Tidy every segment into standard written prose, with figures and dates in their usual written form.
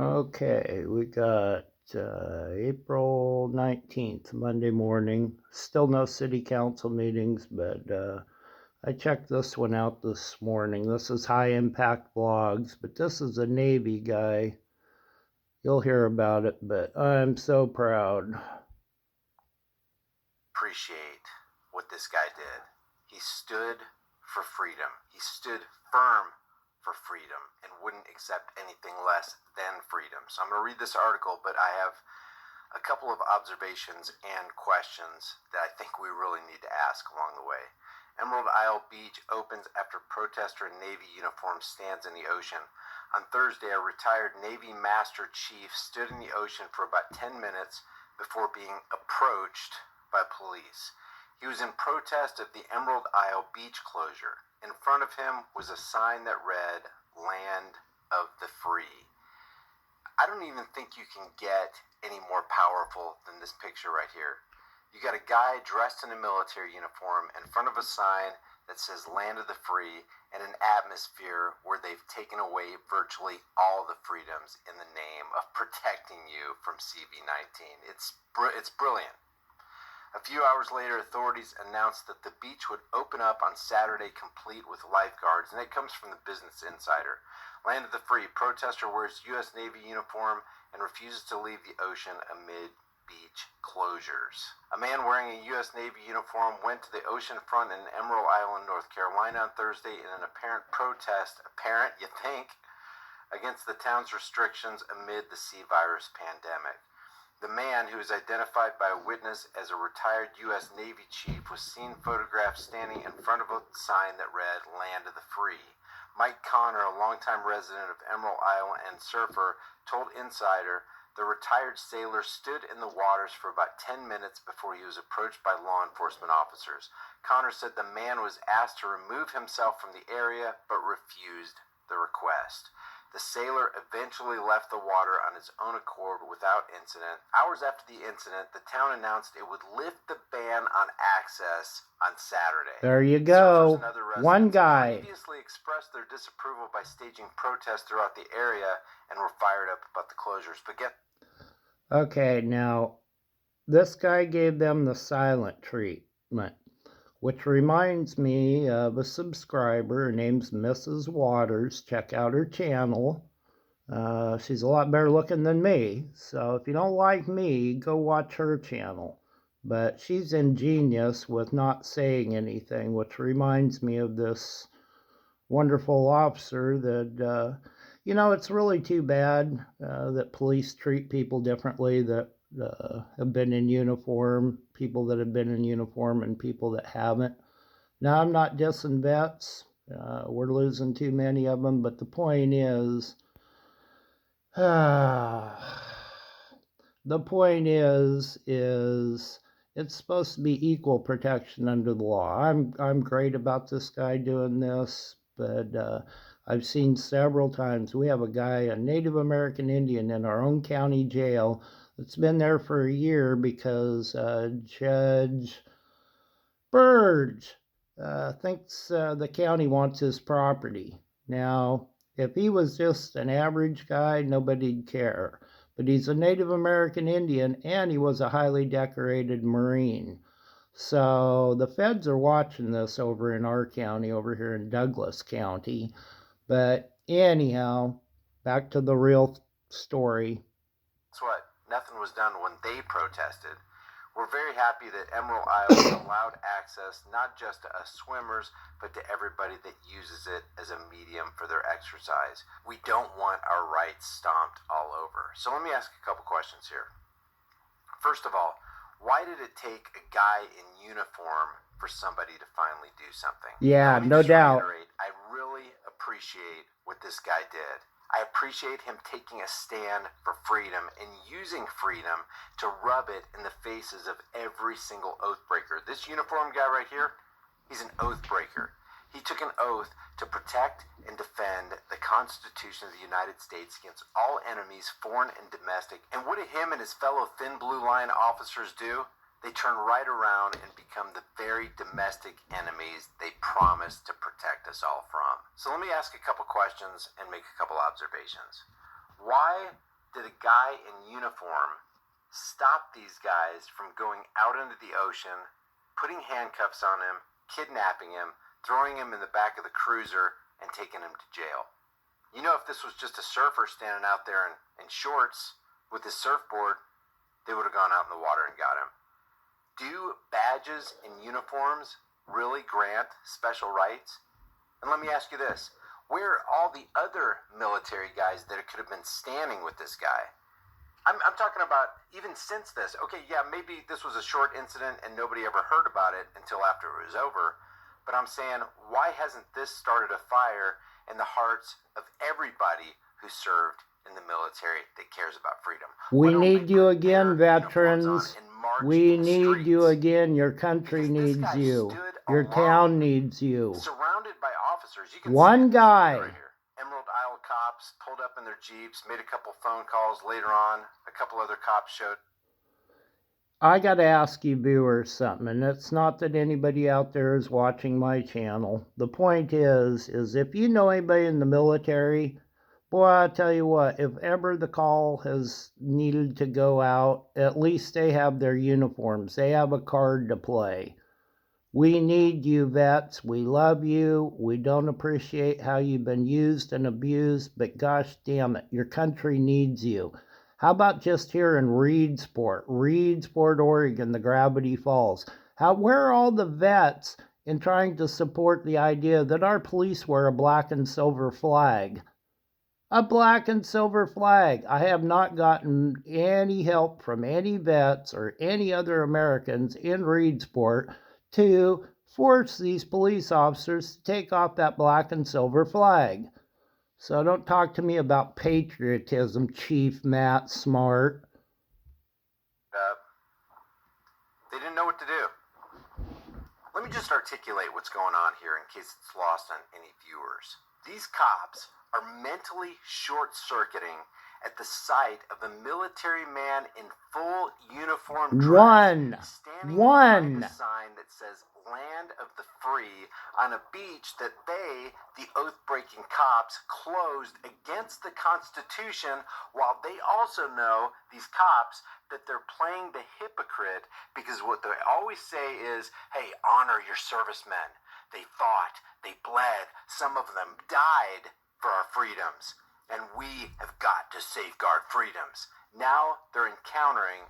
Okay, we got April 19th, Monday morning. Still no city council meetings, but I checked this one out this morning. This is High Impact Blogs, but this is a Navy guy. You'll hear about it, but I'm so proud. Appreciate what this guy did. He stood for freedom. He stood firm for freedom and wouldn't accept anything less than freedom. So I'm going to read this article, but I have a couple of observations and questions that I think we really need to ask along the way. Emerald Isle Beach opens after protester in Navy uniform stands in the ocean. On Thursday, a retired Navy Master Chief stood in the ocean for about 10 minutes before being approached by police. He was in protest of the Emerald Isle beach closure. In front of him was a sign that read, "Land of the Free." I don't even think you can get any more powerful than this picture right here. You got a guy dressed in a military uniform in front of a sign that says "Land of the Free" in an atmosphere where they've taken away virtually all the freedoms in the name of protecting you from CV-19. It's brilliant. A few hours later, authorities announced that the beach would open up on Saturday complete with lifeguards, and it comes from the Business Insider. Land of the Free. Protester wears U.S. Navy uniform and refuses to leave the ocean amid beach closures. A man wearing a U.S. Navy uniform went to the ocean front in Emerald Island, North Carolina on Thursday in an apparent protest, you think, against the town's restrictions amid the sea virus pandemic. The man, who is identified by a witness as a retired U.S. Navy chief, was seen photographed standing in front of a sign that read "Land of the Free." Mike Connor, a longtime resident of Emerald Isle and surfer, told Insider the retired sailor stood in the waters for about 10 minutes before he was approached by law enforcement officers. Connor said the man was asked to remove himself from the area but refused the request. The sailor eventually left the water on his own accord without incident. Hours after the incident, the town announced it would lift the ban on access on Saturday. There you go. One guy. Previously expressed their disapproval by staging protests throughout the area and were fired up about the closures. Okay, now this guy gave them the silent treatment, which reminds me of a subscriber. Her name's Mrs. Waters. Check out her channel. She's a lot better looking than me, so if you don't like me, go watch her channel. But she's ingenious with not saying anything, which reminds me of this wonderful officer that, it's really too bad that police treat people differently that have been in uniform, people that have been in uniform and people that haven't. Now, I'm not dissing vets. We're losing too many of them, but the point is, the point is it's supposed to be equal protection under the law. I'm great about this guy doing this, but I've seen several times. We have a guy, a Native American Indian, in our own county jail that's been there for a year because Judge Burge thinks the county wants his property. Now, if he was just an average guy, nobody'd care. But he's a Native American Indian, and he was a highly decorated Marine. So the feds are watching this over in our county, over here in Douglas County. But anyhow, back to the real story. That's what. Nothing was done when they protested. We're very happy that Emerald Isle allowed access not just to us swimmers, but to everybody that uses it as a medium for their exercise. We don't want our rights stomped all over. So let me ask a couple questions here. First of all, why did it take a guy in uniform for somebody to finally do something? Yeah, no doubt. I really appreciate what this guy did. I appreciate him taking a stand for freedom and using freedom to rub it in the faces of every single oath breaker. This uniform guy right here, he's an oath breaker. He took an oath to protect and defend the Constitution of the United States against all enemies, foreign and domestic. And what did him and his fellow Thin Blue Line officers do? They turn right around and become the very domestic enemies they promised to protect us all from. So let me ask a couple questions and make a couple observations. Why did a guy in uniform stop these guys from going out into the ocean, putting handcuffs on him, kidnapping him, throwing him in the back of the cruiser, and taking him to jail? You know, if this was just a surfer standing out there in shorts with his surfboard, they would have gone out in the water and got him. Do badges and uniforms really grant special rights? And let me ask you this. Where are all the other military guys that could have been standing with this guy? I'm talking about even since this. Okay, yeah, maybe this was a short incident and nobody ever heard about it until after it was over. But I'm saying, why hasn't this started a fire in the hearts of everybody who served in the military that cares about freedom? We need you again, veterans. We need you again. Your country needs you. Your town needs you. Surrounded by officers. You can One see guy. right here. Emerald Isle cops pulled up in their jeeps, made a couple phone calls. Later on, a couple other cops showed. I got to ask you viewers something, and it's not that anybody out there is watching my channel. The point is if you know anybody in the military, boy, I tell you what, if ever the call has needed to go out, at least they have their uniforms. They have a card to play. We need you, vets. We love you. We don't appreciate how you've been used and abused, but gosh damn it, your country needs you. How about just here in Reedsport, Oregon, the Gravity Falls? Where are all the vets in trying to support the idea that our police wear a black and silver flag? A black and silver flag. I have not gotten any help from any vets or any other Americans in Reedsport to force these police officers to take off that black and silver flag. So don't talk to me about patriotism, Chief Matt Smart. They didn't know what to do. Let me just articulate what's going on here in case it's lost on any viewers. These cops are mentally short-circuiting at the sight of a military man in full uniform dress standing behind a sign that says "Land of the Free" on a beach that they, the oath-breaking cops, closed against the Constitution, while they also know, these cops, that they're playing the hypocrite, because what they always say is, hey, honor your servicemen. They fought, they bled, some of them died for our freedoms, and we have got to safeguard freedoms. Now they're encountering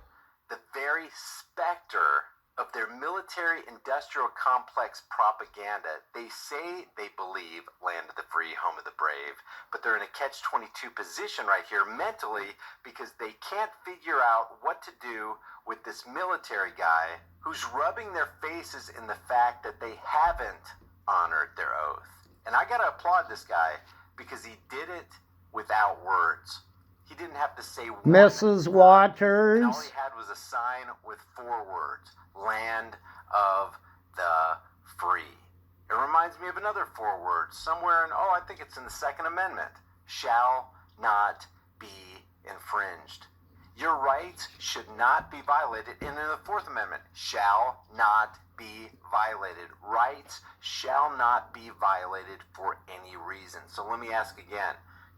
the very specter of their military-industrial complex propaganda. They say they believe land of the free, home of the brave, but they're in a catch-22 position right here mentally because they can't figure out what to do with this military guy who's rubbing their faces in the fact that they haven't honored their oath. And I gotta applaud this guy because he did it without words. He didn't have to say one Mrs. word. Waters. And all he had was a sign with 4 words. Land of the free. It reminds me of another 4 words. Somewhere in, I think it's in the Second Amendment. Shall not be infringed. Your rights should not be violated. And in the Fourth Amendment, shall not be violated. Rights shall not be violated for any reason. So let me ask again.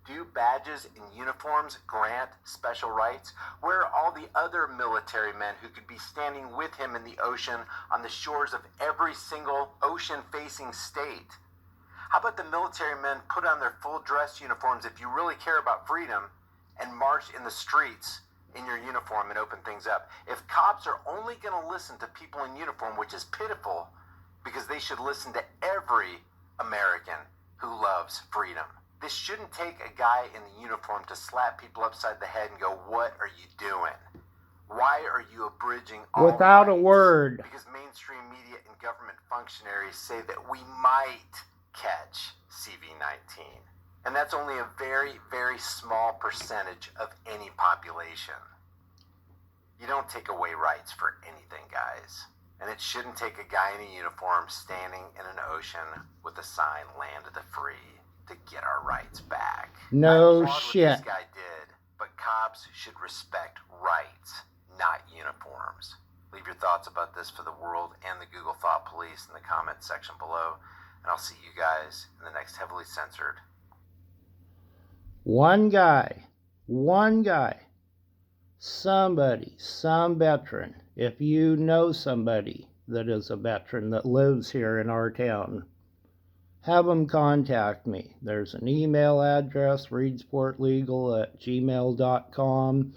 Do badges and uniforms grant special rights? Where are all the other military men who could be standing with him in the ocean on the shores of every single ocean-facing state? How about the military men put on their full dress uniforms if you really care about freedom and march in the streets in your uniform and open things up? If cops are only going to listen to people in uniform, which is pitiful, because they should listen to every American who loves freedom. This shouldn't take a guy in the uniform to slap people upside the head and go, what are you doing? Why are you abridging all without rights? A word? Because mainstream media and government functionaries say that we might catch CV-19. And that's only a very, very small percentage of any population. You don't take away rights for anything, guys. And it shouldn't take a guy in a uniform standing in an ocean with a sign, land of the free, to get our rights back. No I applaud shit. what this guy did, but cops should respect rights, not uniforms. Leave your thoughts about this for the world and the Google Thought Police in the comments section below, and I'll see you guys in the next heavily censored. One guy One guy, somebody, some veteran, if you know somebody that is a veteran that lives here in our town, have them contact me. There's an email address, reedsportlegal@gmail.com.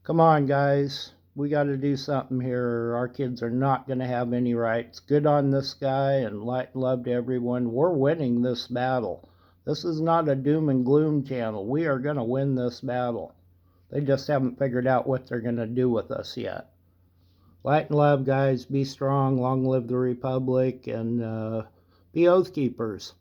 Come on, guys. We got to do something here. Our kids are not going to have any rights. Good on this guy, and light and love to everyone. We're winning this battle. This is not a doom and gloom channel. We are going to win this battle. They just haven't figured out what they're going to do with us yet. Light and love, guys. Be strong. Long live the Republic, and be oath keepers.